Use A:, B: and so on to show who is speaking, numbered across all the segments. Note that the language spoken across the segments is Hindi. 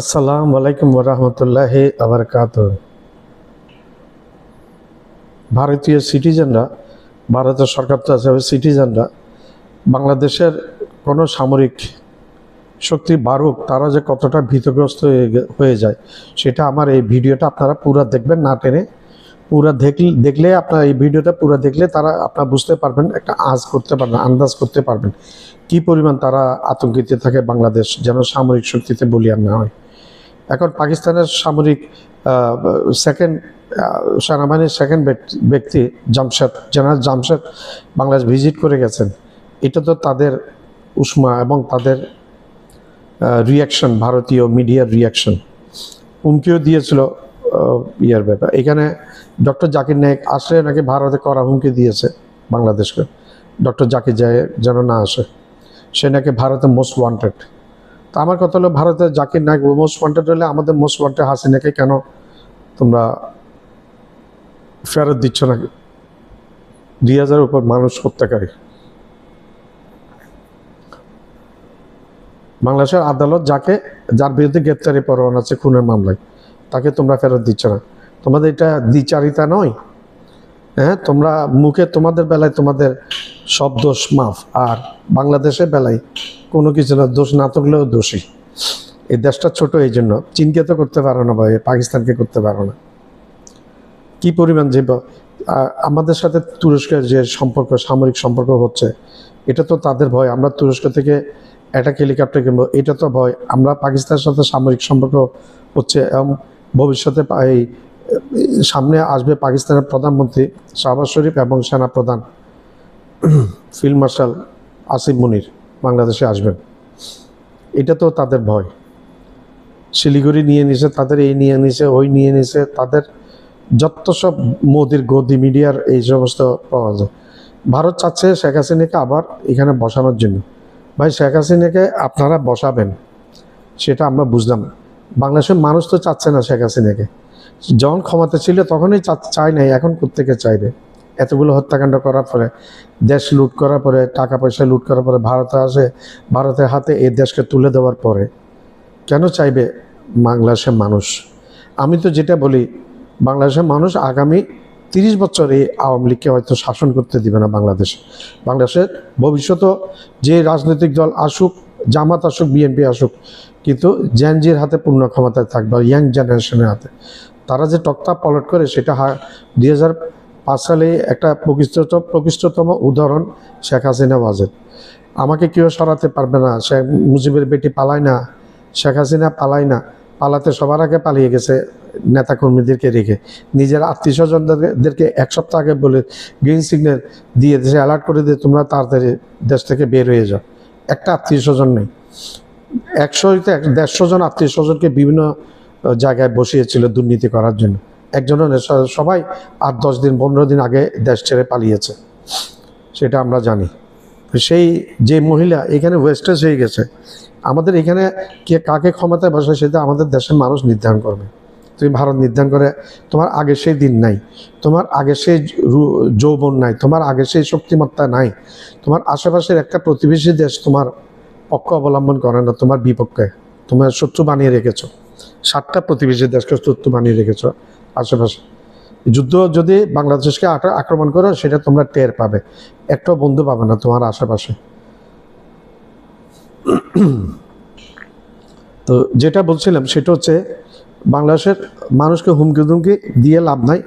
A: আসসালামু আলাইকুম ওরহমতুল্লাহি আবরকাতুহ। ভারতীয় সিটিজেনরা, ভারতের সরকার তো আছে, সিটিজেনরা বাংলাদেশের কোনো সামরিক শক্তি বাড়ুক তারা যে কতটা ভীতগ্রস্ত হয়ে যায় সেটা আমার এই ভিডিওটা আপনারা পুরো দেখবেন, না টেনে পুরো দেখলে আপনার এই ভিডিওটা পুরো দেখলে তারা আপনারা বুঝতে পারবেন, একটা আন্দাজ করতে পারবেন কি পরিমাণ তারা আতঙ্কিত থাকে বাংলাদেশ যেন সামরিক শক্তিতে বলিয়ান না হয়। এখন পাকিস্তানের সামরিক সেনাবাহিনীর সেকেন্ড ব্যক্তি জেনারেল জামশেদ বাংলাদেশ ভিজিট করে গেছেন। এটা তো তাদের উষ্মা এবং তাদের রিয়াকশন, ভারতীয় মিডিয়ার রিয়াকশন, হুমকিও দিয়েছিল ইয়ার ব্যাপার। এখানে ডক্টর জাকির নায়েক আসলে নাকি ভারতে করা হুমকি দিয়েছে বাংলাদেশকে, ডক্টর জাকির যেন না আসে, সে নাকি ভারতে মোস্ট ওয়ান্টেড। তো আমার কথা হলো, ভারতের জাকির নায়েক মোস্ট ওয়ান্টেড হলে আমাদের মোস্ট ওয়ান্টেড হাসিনাকে কেন তোমরা ফেরত দিচ্ছ নাকি? 2000 উপর মানুষ হত্যাকারী। বাংলাদেশের আদালত যার বিরুদ্ধে গ্রেপ্তারি পরোয়ানা আছে খুনের মামলায়, তাকে তোমরা ফেরত দিচ্ছ না। তোমাদের এটা দ্বিচারিতা নয়? হ্যাঁ, তোমরা মুখে তোমাদের বেলায় তোমাদের সব দোষ মাফ, আর বাংলাদেশের বেলায় কোনো কিছু না, দোষ না থাকলেও দোষী। এই দেশটা ছোট, এই জন্য চীনকে তো করতে পারো না ভাই, পাকিস্তানকে করতে পারো না। কি পরিমাণ যে আমাদের সাথে তুরস্কের যে সম্পর্ক, সামরিক সম্পর্ক হচ্ছে, এটা তো তাদের ভয়। আমরা তুরস্ক থেকে অ্যাটাক হেলিকপ্টার কিনবো, এটা তো ভয়। আমরা পাকিস্তানের সাথে সামরিক সম্পর্ক হচ্ছে, এবং ভবিষ্যতে এই সামনে আসবে পাকিস্তানের প্রধানমন্ত্রী শাহবাজ শরীফ এবং সেনাপ্রধান ফিল্ড মার্শাল আসিফ মুনির বাংলাদেশে আসবেন। এটা তো তাদের ভয়। শিলিগুড়ি নিয়ে নিছে, তাদের এই নিয়ে নিছে, ওই নিয়ে নিছে, তাদের যত সব মোদির গদি মিডিয়ার এই সমস্ত পাওয়া যায়। ভারত চাচ্ছে শেখ হাসিনাকে আবার এখানে বসানোর জন্য। ভাই, শেখ হাসিনাকে আপনারা বসাবেন সেটা আমরা বুঝলাম, বাংলাদেশের মানুষ তো চাচ্ছে না শেখ হাসিনাকে। যখন ক্ষমতা ছিল তখনই চায় নাই, এখন কোত্থেকে চাইবে? এতগুলো হত্যাকাণ্ড করার পরে, দেশ লুট করার পরে, টাকা পয়সা লুট করার পরে, ভারতে আসে, ভারতের হাতে এই দেশকে তুলে দেওয়ার পরে কেন চাইবে বাংলাদেশের মানুষ? আমি তো যেটা বলি, বাংলাদেশের মানুষ আগামী 30 বছর এই আওয়ামী লীগকে হয়তো শাসন করতে দিবে না বাংলাদেশের ভবিষ্যৎ যে রাজনৈতিক দল আসুক, জামাত আসুক, বিএনপি আসুক, কিন্তু জেনজির হাতে পূর্ণ ক্ষমতায় থাকবে, ইয়াং জেনারেশনের হাতে। তারা যে টকতা পলট করে সেটা 2005 সালে একটা প্রকৃষ্টতম উদাহরণ শেখ হাসিনা ওয়াজেদ। আমাকে কেউ সরাতে পারবে না, শেখ মুজিবের বেটি পালায় না, শেখ হাসিনা পালায় না। পালাতে সবার আগে পালিয়ে গেছে নেতাকর্মীদেরকে রেখে, নিজের আত্মীয় স্বজনদেরকে 1 সপ্তাহ আগে বলে গ্রিন সিগন্যাল দিয়ে দেশে অ্যালার্ট করে দিয়ে তোমরা তাড়াতাড়ি দেশ থেকে বের হয়ে যাও। একটা আত্মীয় স্বজন নেই, 100-150 জন আত্মীয় স্বজনকে বিভিন্ন জায়গায় বসিয়েছিল দুর্নীতি করার জন্য। একজনের সবাই 8-10 দিন 15 দিন আগে দেশ ছেড়ে পালিয়েছে, সেটা আমরা জানি। সেই যে মহিলা এখানে ওয়েস্টেজ হয়ে গেছে, আমাদের এখানে কে কাকে ক্ষমতায় বসে সেটা আমাদের দেশের মানুষ নির্ধারণ করবে। তুমি ভারত নির্ধারণ করে, তোমার আগে সেই দিন নাই, তোমার আগে সেই যৌবন নাই, তোমার আগে সেই শক্তিমত্তা নাই। তোমার আশেপাশের একটা প্রতিবেশী দেশ তোমার পক্ষ অবলম্বন করে না, তোমার বিপক্ষে। তোমার শত্রু বানিয়ে রেখেছো, 7টা প্রতিবেশী দেশকে শত্রু বানিয়ে রেখেছো আশেপাশে। যুদ্ধ যদি বাংলাদেশকে আক্রমণ করো সেটা তোমরা টের পাবে, একটাও বন্ধু পাবে না তোমার আশেপাশে। তো যেটা বলছিলাম সেটা হচ্ছে, বাংলাদেশের মানুষকে হুমকি দিয়ে লাভ নাই।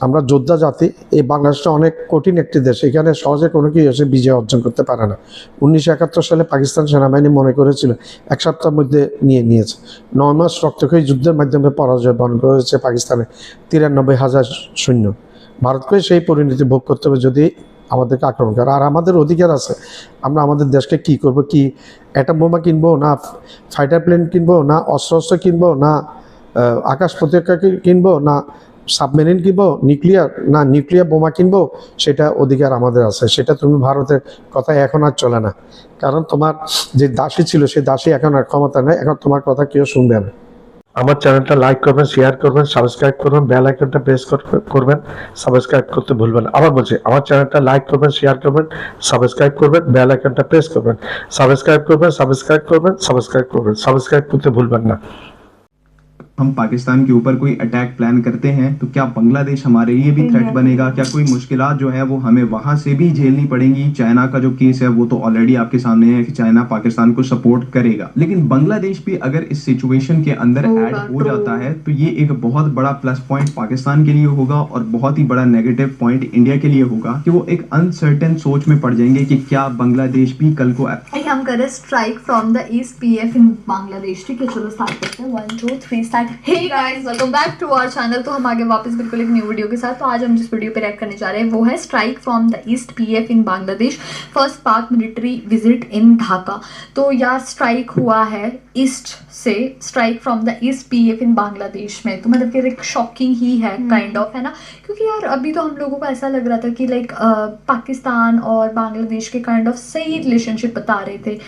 A: আমরা যোদ্ধা জাতি। এই বাংলাদেশটা অনেক কঠিন একটি দেশ, এখানে সহজে কোনো কিছু এসে বিজয় অর্জন করতে পারে না। 1971 সালে পাকিস্তান সেনাবাহিনী মনে করেছিল 1 সপ্তাহের মধ্যে নিয়েছে। 9 মাস রক্তক্ষয়ী যুদ্ধের মাধ্যমে পরাজয় বরণ করেছে পাকিস্তানে 93,000 সৈন্য। ভারতকে সেই পরিণতি ভোগ করতে হবে যদি আমাদেরকে আক্রমণ করে। আর আমাদের অধিকার আছে, আমরা আমাদের দেশকে কি করব, কি অ্যাটম বোমা কিনবো, না ফাইটার প্লেন কিনবো, না অস্ত্র কিনবো, না আকাশ প্রতিরক্ষা কিনবো, না সাবমেরিন কিনবো, নিউক্লিয়ার বোমা কিনবো, সেটা অধিকার আমাদের আছে। সেটা তুমি ভারতের কথা এখন আর চলে না, কারণ তোমার যে দাসী ছিল সেই দাসী এখন আর ক্ষমতা নেই, এখন তোমার কথা কেউ শুনবে না। আমার চ্যানেলটা লাইক করবেন, শেয়ার করবেন, সাবস্ক্রাইব করবেন, বেল আইকনটা প্রেস করবেন, সাবস্ক্রাইব করতে ভুলবেন। আবার বলছি, আমার চ্যানেলটা লাইক করবেন, শেয়ার করবেন, সাবস্ক্রাইব করবেন, বেল আইকনটা প্রেস করবেন, সাবস্ক্রাইব করতে ভুলবেন না।
B: हम पाकिस्तान के ऊपर कोई अटैक प्लान करते हैं तो क्या बांग्लादेश हमारे लिए भी थ्रेट बनेगा? क्या कोई मुश्किलात जो है वो हमें वहां से भी झेलनी पड़ेंगी? चाइना का जो केस है वो तो ऑलरेडी आपके सामने है कि चाइना पाकिस्तान को सपोर्ट करेगा, लेकिन बांग्लादेश भी अगर इस सिचुएशन के अंदर ऐड हो जाता है तो ये एक बहुत बड़ा प्लस पॉइंट पाकिस्तान के लिए होगा और बहुत ही बड़ा नेगेटिव पॉइंट इंडिया के लिए होगा कि वो एक अनसर्टेन सोच में पड़ जाएंगे कि क्या बांग्लादेश भी कल को
C: हम करें strike from the east PF in Bangladesh. ठीक है, चलो स्टार्ट करते हैं। 1 2 3 start. Hey guys, welcome back to our channel. तो हम आगे वापस बिल्कुल एक न्यू वीडियो के साथ। तो आज हम जिस वीडियो पे रिएक्ट करने जा रहे हैं वो है strike from the east PF in Bangladesh, first Pak military visit in Dhaka. तो यार स्ट्राइक हुआ है ईस्ट से, strike from the east PF in Bangladesh में। तो मतलब कि एक शॉकिंग ही है काइंड ऑफ, है ना? क्योंकि यार अभी तो हम लोगों को ऐसा लग रहा था कि लाइक पाकिस्तान और बांग्लादेश के काइंड ऑफ सही रिलेशनशिप बता रहे थे।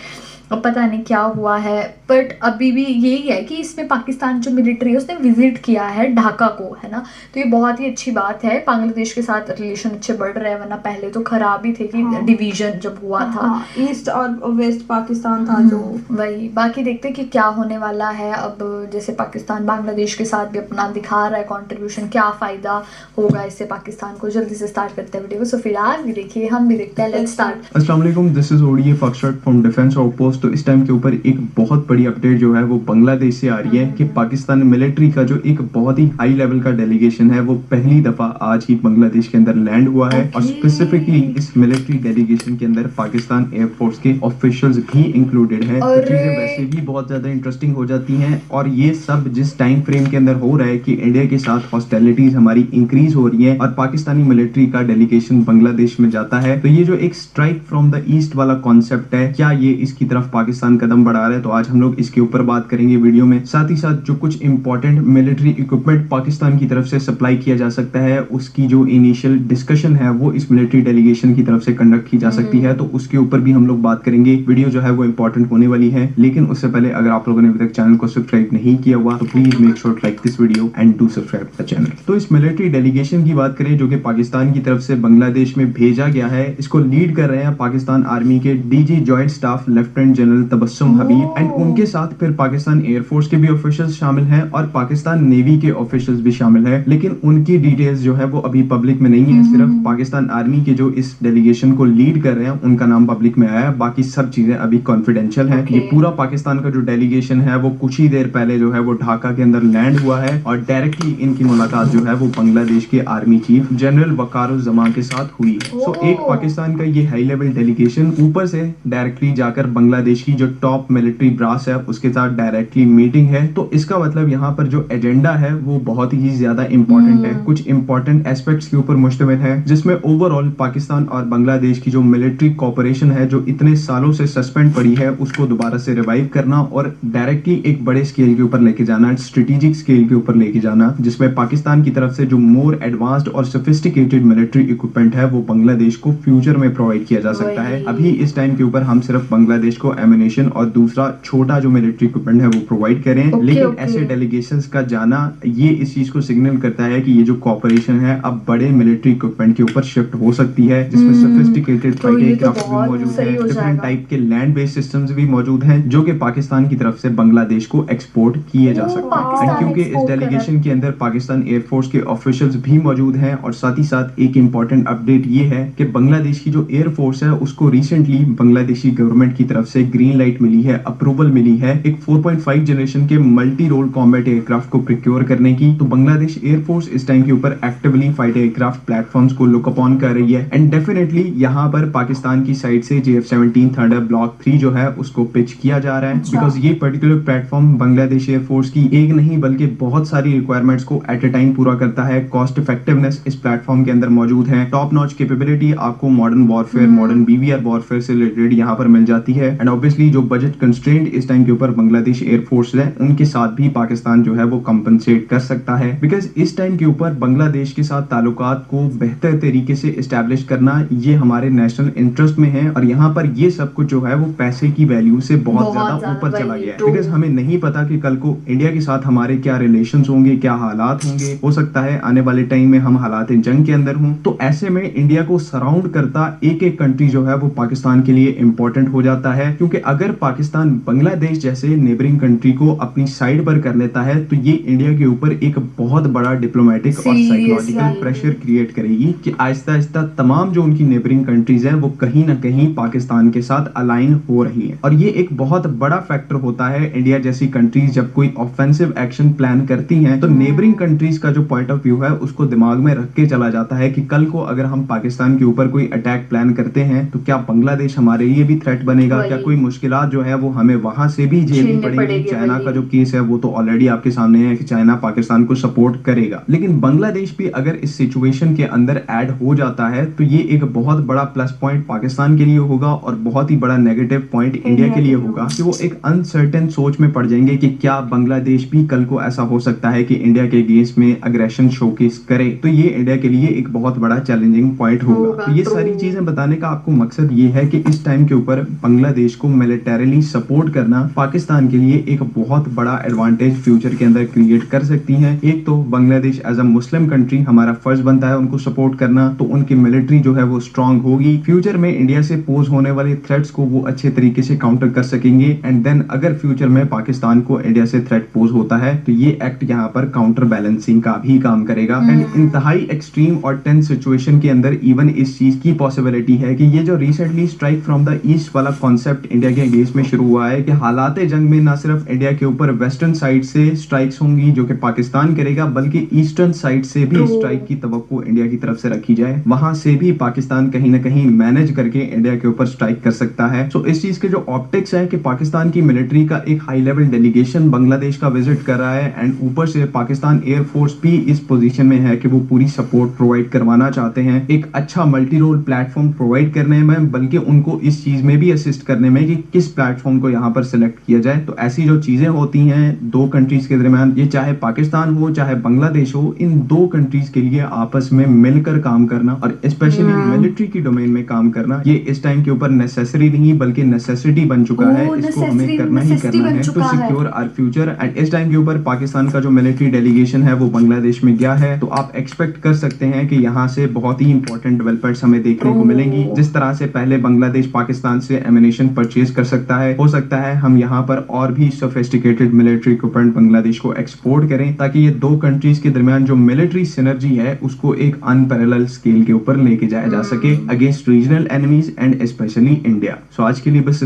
C: अब पता नहीं क्या हुआ है, बट अभी भी यही है कि इसमें पाकिस्तान जो मिलिट्री है उसने विजिट किया है ढाका को, है ना? तो ये बहुत ही अच्छी बात है। बांग्लादेश के साथ रिलेशन अच्छे बढ़ रहे हैं, वरना पहले तो खराब ही थे कि डिवीजन जब हुआ था,
D: ईस्ट और वेस्ट पाकिस्तान था जो
C: वही। बाकी देखते हैं कि क्या होने वाला है। अब जैसे पाकिस्तान बांग्लादेश के साथ भी अपना दिखा रहा है कंट्रीब्यूशन, क्या फ़ायदा होगा इससे पाकिस्तान को। जल्दी से स्टार्ट करते हैं वीडियो को। सो फिर आज भी देखिए, हम भी देखते हैं। Let's start.
B: अस्सलाम वालेकुम, दिस इज ओडीएफ अक्षर फ्रॉम डिफेंस आउटपोस्ट। तो इस टाइम के ऊपर एक बहुत बड़ी अपडेट जो है वो बांग्लादेश से आ रही है कि पाकिस्तान मिलिट्री का जो एक बहुत ही हाई लेवल का डेलीगेशन है वो पहली दफा आज ही बांग्लादेश के अंदर लैंड हुआ है। और स्पेसिफिकली इस मिलिट्री डेलीगेशन के अंदर पाकिस्तान एयरफोर्स के ऑफिशियल्स भी इंक्लूडेड हैं। तो चीजें वैसे भी बहुत ज्यादा इंटरेस्टिंग हो जाती हैं। और ये सब जिस टाइम फ्रेम के अंदर हो रहा है कि इंडिया के साथ हॉस्टिलिटीज हमारी इंक्रीज हो रही है और पाकिस्तानी मिलिट्री का डेलीगेशन बांग्लादेश में जाता है, तो ये जो एक स्ट्राइक फ्रॉम द ईस्ट वाला कॉन्सेप्ट है, क्या ये इसकी तरफ पाकिस्तान कदम बढ़ा रहा है? तो आज हम लोग इसके ऊपर बात करेंगे वीडियो में। साथ ही साथ जो कुछ इंपॉर्टेंट मिलिट्री इक्विपमेंट पाकिस्तान की तरफ से सप्लाई किया जा सकता है, उसकी जो इनिशियल डिस्कशन है वो इस मिलिट्री डेलीगेशन की तरफ से कंडक्ट की जा सकती है, तो उसके ऊपर भी हम लोग बात करेंगे। वीडियो जो है वो इंपॉर्टेंट होने वाली है, लेकिन उससे पहले अगर आप लोगों ने अभी तक चैनल को सब्सक्राइब नहीं किया हुआ तो please make sure like this video and do subscribe the channel. तो इस मिलिट्री डेलीगेशन की बात करें जो कि पाकिस्तान की तरफ से बांग्लादेश में भेजा गया है, इसको लीड कर रहे हैं पाकिस्तान आर्मी के DG joint staff lieutenant general Tabassum Habib and उनके साथ फिर पाकिस्तान एयरफोर्स के भी ऑफिशियल्स शामिल हैं और पाकिस्तान नेवी के ऑफिशियल्स भी शामिल हैं, लेकिन उनकी डिटेल्स जो है वो अभी पब्लिक में नहीं है। सिर्फ पाकिस्तान आर्मी के जो इस डेलीगेशन को लीड कर रहे हैं उनका नाम पब्लिक में आया है, बाकी सब चीजें अभी कॉन्फिडेंशियल है। ये पूरा पाकिस्तान का जो डेलीगेशन है वो कुछ ही देर पहले जो है वो ढाका के अंदर लैंड हुआ है और डायरेक्टली इनकी मुलाकात जो है वो बांग्लादेश के आर्मी चीफ जनरल वकारुज्जमान के साथ हुई है। सो एक पाकिस्तान का ये हाई लेवल डेलीगेशन ऊपर से डायरेक्टली जाकर बांग्लादेश की जो टॉप मिलिट्री ब्रास है उसके साथ डायरेक्टली मीटिंग है। तो इसका मतलब यहाँ पर जो एजेंडा है वो बहुत ही ज्यादा इंपॉर्टेंट है, कुछ इंपॉर्टेंट एस्पेक्ट्स के ऊपर मुश्तमिल है, जिसमें ओवरऑल पाकिस्तान और बांग्लादेश की जो मिलिट्री कोऑपरेशन है जो इतने सालों से सस्पेंड पड़ी है उसको दोबारा से रिवाइव करना और डायरेक्टली एक बड़े स्केल के ऊपर लेके जाना, स्ट्रेटेजिक स्केल के ऊपर लेके जाना, जिसमें पाकिस्तान की तरफ से जो मोर एडवांस्ड और सोफिस्टिकेटेड मिलिट्री इक्विपमेंट है वो बांग्लादेश को फ्यूचर में प्रोवाइड किया जा सकता है। अभी इस टाइम के ऊपर हम सिर्फ बांग्लादेश को एमिनेशन और दूसरा छोटा जो मिलिट्री इक्विपमेंट है वो प्रोवाइड करें, लेकिन ऐसे डेलीगेशंस का जाना ये इस चीज को सिग्नल करता है कि ये जो कोऑपरेशन है अब बड़े मिलिट्री इक्विपमेंट के ऊपर शिफ्ट हो सकती है, जिसमें सोफिस्टिकेटेड फाइटिंग एयरक्राफ्ट भी मौजूद है, डिफरेंट टाइप के लैंड बेस्ड सिस्टम्स भी मौजूद हैं जो कि पाकिस्तान की तरफ से बांग्लादेश को एक्सपोर्ट किए जा सकते हैं। क्योंकि इस डेलीगेशन के अंदर पाकिस्तान एयरफोर्स के ऑफिशियल्स भी मौजूद हैं और साथ ही साथ एक इंपॉर्टेंट अपडेट ये है कि बांग्लादेश की जो एयरफोर्स है उसको रिसेंटली बांग्लादेशी गवर्नमेंट की तरफ से ग्रीन लाइट मिली है, अप्रूवल मिली है एक 4.5 जनरेशन के मल्टी रोल कॉम्बैट एयरक्राफ्ट को प्रोक्योर करने की। तो बांग्लादेश एयरफोर्स इस टाइम के ऊपर एक्टिवली फाइटर एयरक्राफ्ट प्लेटफॉर्म्स को लुक अपॉन कर रही है एंड डेफिनेटली यहाँ पर पाकिस्तान की साइड से JF-17 थंडर ब्लॉक 3 जो है उसको पिच किया जा रहा है, बिकॉज ये पर्टिकुलर प्लेटफॉर्म बांग्लादेश एयरफोर्स की एक नहीं बल्कि बहुत सारी रिक्वायरमेंट्स को एट ए टाइम पूरा करता है। कॉस्ट इफेक्टिवनेस इस प्लेटफॉर्म के अंदर मौजूद है, टॉप नॉच कैपेबिलिटी आपको modern warfare, modern BVR warfare से रिलेटेड यहाँ पर मिल जाती है एंड ऑब्वियसली जो बजट कंस्ट्रेंट इस टाइम के ऊपर बांग्लादेश एयरफोर्स है उनके साथ भी पाकिस्तान जो है वो कंपनसेट कर सकता है, बिकॉज इस टाइम के ऊपर बांग्लादेश के साथ ताल्लुकात को बेहतर तरीके से एस्टैब्लिश करना ये हमारे नेशनल इंटरेस्ट में है और यहाँ पर ये सब कुछ जो है वो पैसे की वैल्यू से बहुत ज्यादा ऊपर चला गया है, बिकॉज हमें नहीं पता कि कल को इंडिया के साथ हमारे क्या रिलेशंस होंगे, क्या हालात होंगे, हो सकता है आने वाले टाइम में हम हालात जंग के अंदर हों। तो ऐसे में इंडिया को सराउंड करता एक एक कंट्री जो है वो पाकिस्तान के लिए इंपॉर्टेंट हो जाता है, क्योंकि अगर पाकिस्तान बांग्लादेश जैसे नेबरिंग कंट्री को अपनी साइड पर कर लेता है तो ये इंडिया के ऊपर एक बहुत बड़ा डिप्लोमेटिक और साइकोलॉजिकल प्रेशर क्रिएट करेगी कि आहिस्ता आहिस्ता तमाम जो उनकी नेबरिंग कंट्रीज हैं वो कहीं ना कहीं पाकिस्तान के साथ अलाइन हो रही हैं। और ये एक बहुत बड़ा फैक्टर होता है इंडिया जैसी कंट्रीज जब कोई ऑफेंसिव एक्शन प्लान करती हैं तो नेबरिंग कंट्रीज का जो पॉइंट ऑफ व्यू है उसको दिमाग में रख के चला जाता है कि कल को अगर हम पाकिस्तान के ऊपर कोई अटैक प्लान करते हैं तो क्या बांग्लादेश हमारे लिए भी थ्रेट बनेगा, क्या कोई मुश्किलात जो है वो हमें वहां से भी झेलनी पड़ेगी। चाइना का जो केस है वो तो ऑलरेडी आपके सामने है कि चाइना पाकिस्तान को सपोर्ट करेगा, लेकिन बांग्लादेश भी अगर इस सिचुएशन के अंदर ऐड हो जाता है तो ये एक बहुत बड़ा प्लस पॉइंट पाकिस्तान के लिए होगा और बहुत ही बड़ा नेगेटिव पॉइंट इंडिया के लिए होगा कि वो एक अनसर्टेन सोच में पड़ जाएंगे कि क्या बांग्लादेश भी कल को ऐसा हो सकता है कि इंडिया के अगेंस्ट में अग्रेशन शोकेस करे। तो ये इंडिया के लिए एक बहुत बड़ा चैलेंजिंग पॉइंट होगा। तो ये सारी चीजें बताने का आपको मकसद ये है कि इस टाइम के ऊपर बांग्लादेश को मिलिटरीली सपोर्ट करना पाकिस्तान के लिए एक बहुत बड़ा एडवांटेज फ्यूचर के अंदर क्रिएट कर सकती है। एक तो Bangladesh as a Muslim country हमारा फर्ज बनता है उनको सपोर्ट करना, तो उनकी मिलिट्री जो है वो स्ट्रांग होगी, फ्यूचर में इंडिया से पोज होने वाले थ्रेट्स को वो अच्छे तरीके से काउंटर कर सकेंगे। एंड देन अगर फ्यूचर में पाकिस्तान को इंडिया से थ्रेट पोज होता है तो ये एक्ट यहाँ पर काउंटर बैलेंसिंग का भी काम करेगा। एंड इंतहाई एक्सट्रीम और टेंस सिचुएशन के अंदर इवन इस चीज की पॉसिबिलिटी है कि ये जो recently strike from the east वाला कॉन्सेप्ट इंडिया के अगेंस्ट में शुरू हुआ है कि हालात जंग में ना सिर्फ इंडिया के ऊपर वेस्टर्न साइड से स्ट्राइक्स होंगी जो कि पाकिस्तान करेगा, बल्कि ईस्टर्न साइड से भी स्ट्राइक की तवक्को इंडिया की तरफ से रखी जाए, वहां से भी पाकिस्तान कहीं ना कहीं मैनेज करके इंडिया के ऊपर स्ट्राइक कर सकता है। सो इस चीज के जो ऑप्टिक्स है कि पाकिस्तान की मिलिट्री का एक हाई लेवल डेलीगेशन बांग्लादेश का विजिट कर रहा है एंड ऊपर से पाकिस्तान एयरफोर्स भी इस पोजीशन में है कि वो पूरी सपोर्ट प्रोवाइड करवाना चाहते हैं, एक अच्छा मल्टी रोल प्लेटफॉर्म प्रोवाइड करने में, बल्कि उनको इस चीज में भी असिस्ट करने में कि किस प्लेटफॉर्म को यहाँ पर सिलेक्ट किया जाए। तो ऐसी जो चीजें होती हैं दो कंट्रीज के दरमियान, ये चाहे पाकिस्तान हो चाहे बांग्लादेश हो, इन दो कंट्रीज के लिए आपस में मिलकर काम करना और स्पेशली मिलिट्री की डोमेन में काम करना, ये इस टाइम के ऊपर नेसेसरी नहीं बल्कि नेसेसिटी बन चुका है। इसको हमें करना ही करना है to secure our future. And इस टाइम के ऊपर पाकिस्तान का जो मिलिट्री डेलीगेशन है वो बांग्लादेश में गया है, तो आप एक्सपेक्ट कर सकते हैं कि यहाँ से बहुत ही इंपॉर्टेंट डेवलपमेंट्स हमें देखने को मिलेंगी। जिस तरह से पहले बांग्लादेश पाकिस्तान से एमिनेशन परचेज कर सकता है, हो सकता है हम यहाँ पर और भी सोफिस्टिकेटेड मिलिट्री इक्विपमेंट बांग्लादेश को एक्सपोर्ट करें ताकि ये दो कंट्रीज के दरमियान जो मिलिट्री सिनर्जी है उसको एक अनपैरेलल स्केल के ऊपर लेके जाया जा सके against regional enemies and especially India. So आज के लिए बस